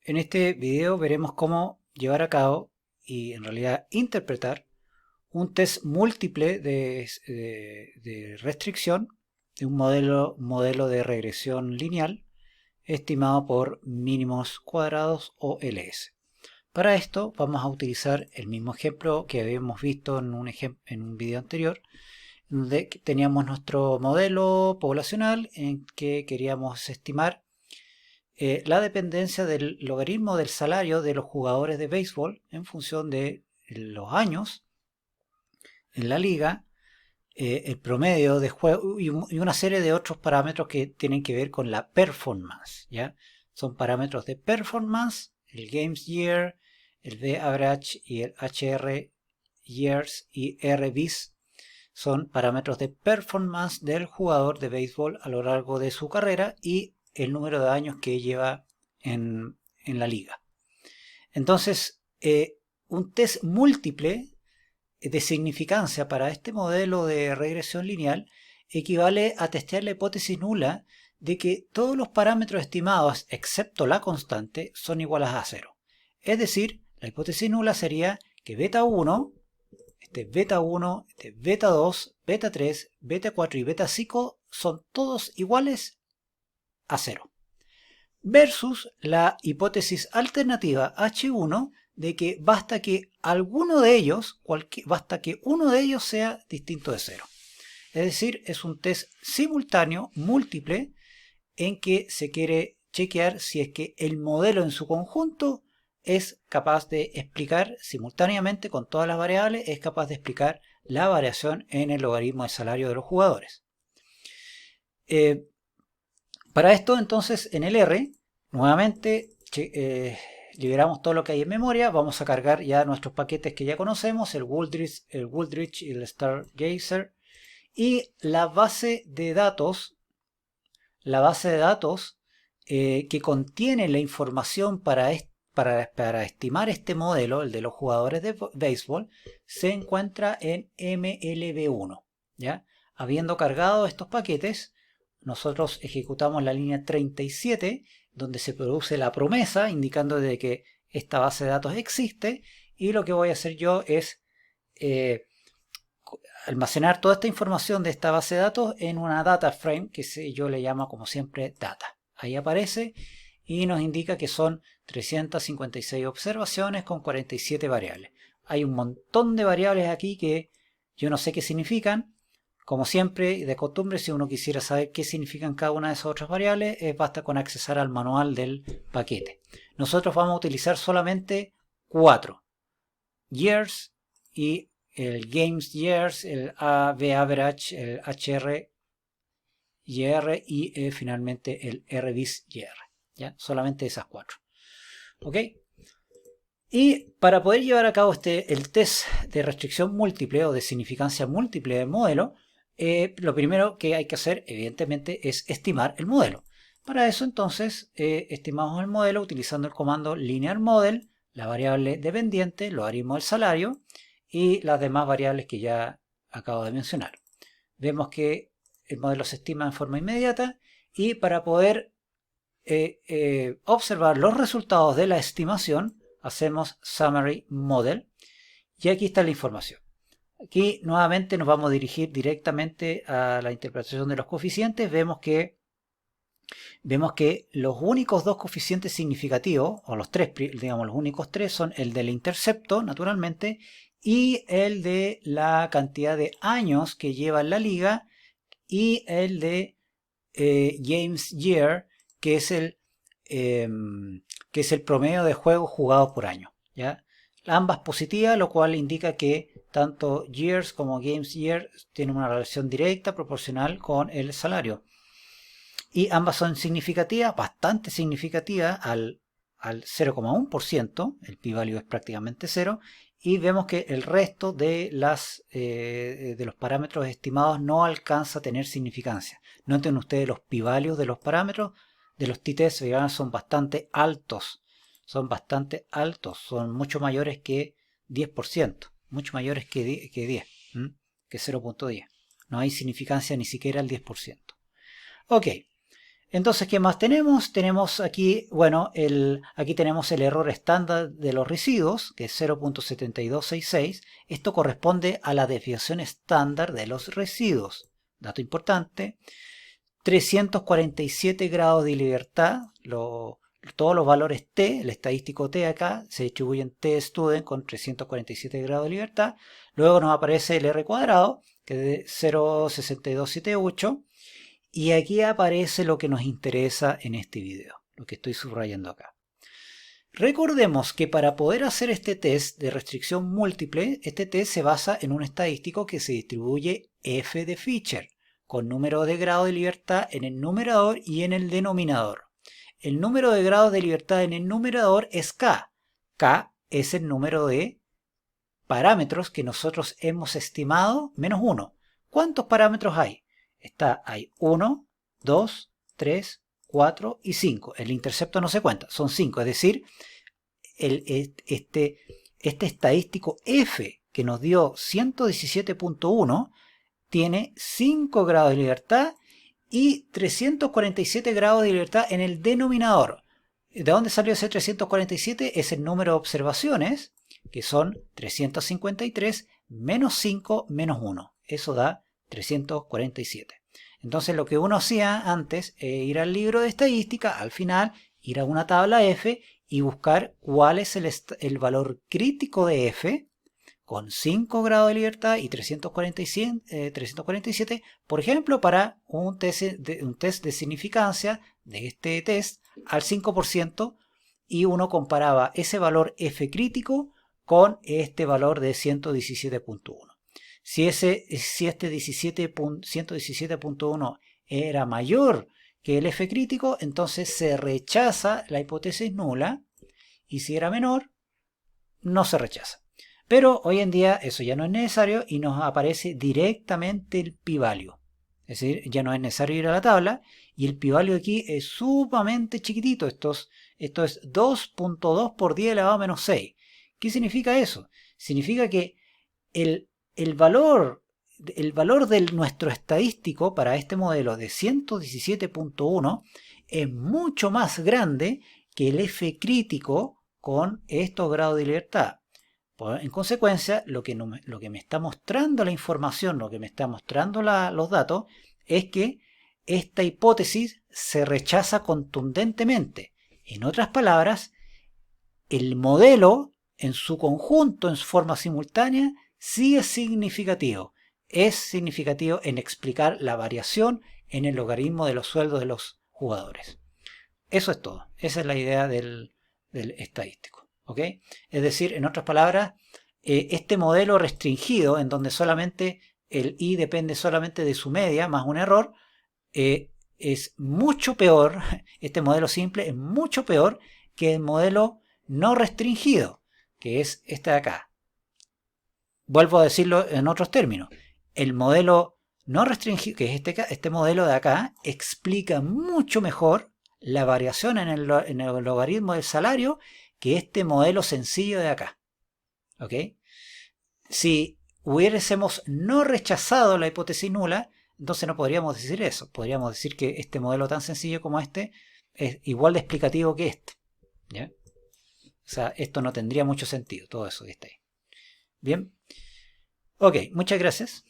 En este video veremos cómo llevar a cabo y en realidad interpretar un test múltiple de restricción de un modelo de regresión lineal estimado por mínimos cuadrados o LS. Para esto vamos a utilizar el mismo ejemplo que habíamos visto en un video anterior, donde teníamos nuestro modelo poblacional en que queríamos estimar la dependencia del logaritmo del salario de los jugadores de béisbol en función de los años en la liga, el promedio de juego y una serie de otros parámetros que tienen que ver con la performance, ¿ya? Son parámetros de performance, el Games Year, el V-Average y el HR Years y RBIS son parámetros de performance del jugador de béisbol a lo largo de su carrera y el número de años que lleva en la liga. Entonces, un test múltiple de significancia para este modelo de regresión lineal equivale a testear la hipótesis nula de que todos los parámetros estimados, excepto la constante, son iguales a 0. Es decir, la hipótesis nula sería que beta 1, beta 1, beta 2, beta 3, beta 4 y beta 5 son todos iguales a 0. Versus la hipótesis alternativa H1 de que basta que uno de ellos sea distinto de 0. Es decir, es un test simultáneo, múltiple, en que se quiere chequear si es que el modelo en su conjunto es capaz de explicar simultáneamente con todas las variables, es capaz de explicar la variación en el logaritmo de salario de los jugadores. Para esto, entonces, en el R, nuevamente liberamos todo lo que hay en memoria. Vamos a cargar ya nuestros paquetes que ya conocemos, el Wooldridge y el Stargazer. Y la base de datos que contiene la información para estimar este modelo, el de los jugadores de béisbol, se encuentra en MLB1. ¿ya? Habiendo cargado estos paquetes, nosotros ejecutamos la línea 37, donde se produce la promesa indicando de que esta base de datos existe, y lo que voy a hacer yo es almacenar toda esta información de esta base de datos en una data frame que yo le llamo como siempre data. Ahí aparece y nos indica que son 356 observaciones con 47 variables. Hay un montón de variables aquí que yo no sé qué significan. Como siempre, de costumbre, si uno quisiera saber qué significan cada una de esas otras variables, basta con accesar al manual del paquete. Nosotros vamos a utilizar solamente 4. Years y el Games Years, el V-Average, el HR Year y finalmente el RBIS Year. ¿ya? Solamente esas 4. ¿Ok? Y para poder llevar a cabo el test de restricción múltiple o de significancia múltiple del modelo, lo primero que hay que hacer, evidentemente, es estimar el modelo. Para eso, entonces, estimamos el modelo utilizando el comando linear model, la variable dependiente, el logaritmo del salario y las demás variables que ya acabo de mencionar. Vemos que el modelo se estima en forma inmediata y para poder observar los resultados de la estimación, hacemos Summary Model y aquí está la información. Aquí nuevamente nos vamos a dirigir directamente a la interpretación de los coeficientes. Vemos que los únicos dos coeficientes significativos, o los tres, digamos los únicos tres, son el del intercepto, naturalmente, y el de la cantidad de años que lleva en la liga, y el de Games Year, que es el promedio de juegos jugados por año. ¿ya? Ambas positivas, lo cual indica que tanto Years como Games Year tienen una relación directa proporcional con el salario. Y ambas son significativas, bastante significativas, al 0,1%, el p-value es prácticamente 0, y vemos que el resto de los parámetros estimados no alcanza a tener significancia. Noten ustedes los p-values de los parámetros, de los t-tests son bastante altos, son mucho mayores que 10%, mucho mayores que 10, que 0.10. No hay significancia ni siquiera al 10%. Ok, Entonces, ¿qué más tenemos? Tenemos aquí, bueno, aquí tenemos el error estándar de los residuos, que es 0.7266. Esto corresponde a la desviación estándar de los residuos. Dato importante, 347 grados de libertad, todos los valores t, el estadístico t acá, se distribuyen t-student con 347 grados de libertad. Luego nos aparece el r cuadrado, que es de 0.6278. Y aquí aparece lo que nos interesa en este video, lo que estoy subrayando acá. Recordemos que para poder hacer este test de restricción múltiple, este test se basa en un estadístico que se distribuye f de Fisher, con número de grados de libertad en el numerador y en el denominador. El número de grados de libertad en el numerador es k. K es el número de parámetros que nosotros hemos estimado menos 1. ¿Cuántos parámetros hay? Hay 1, 2, 3, 4 y 5. El intercepto no se cuenta, son 5. Es decir, este estadístico F que nos dio 117.1 tiene 5 grados de libertad y 347 grados de libertad en el denominador. ¿De dónde salió ese 347? Es el número de observaciones, que son 353 menos 5 menos 1. Eso da 347. Entonces lo que uno hacía antes es ir al libro de estadística, al final ir a una tabla F y buscar cuál es el valor crítico de F con 5 grados de libertad y 347, por ejemplo, para un test de significancia de este test al 5%, y uno comparaba ese valor F crítico con este valor de 117.1. Si este 117.1 era mayor que el F crítico, entonces se rechaza la hipótesis nula, y si era menor, no se rechaza. Pero hoy en día eso ya no es necesario y nos aparece directamente el p-value. Es decir, ya no es necesario ir a la tabla, y el p-value aquí es sumamente chiquitito. Esto es 2.2 por 10 elevado a menos 6. ¿Qué significa eso? Significa que el valor de nuestro estadístico para este modelo de 117.1 es mucho más grande que el F crítico con estos grados de libertad. En consecuencia, lo que me está mostrando la información, lo que me está mostrando los datos, es que esta hipótesis se rechaza contundentemente. En otras palabras, el modelo en su conjunto, en su forma simultánea, sí es significativo. Es significativo en explicar la variación en el logaritmo de los sueldos de los jugadores. Eso es todo. Esa es la idea del estadístico. ¿Ok? Es decir, en otras palabras, este modelo restringido, en donde solamente el i depende solamente de su media más un error, es mucho peor. Este modelo simple es mucho peor que el modelo no restringido, que es este de acá. Vuelvo a decirlo en otros términos. El modelo no restringido, que es este modelo de acá, explica mucho mejor la variación en el logaritmo del salario que este modelo sencillo de acá. ¿Ok? Si hubiésemos no rechazado la hipótesis nula, entonces no podríamos decir eso. Podríamos decir que este modelo tan sencillo como este es igual de explicativo que este. ¿Ya? O sea, esto no tendría mucho sentido, todo eso que está ahí. Bien. Ok, muchas gracias.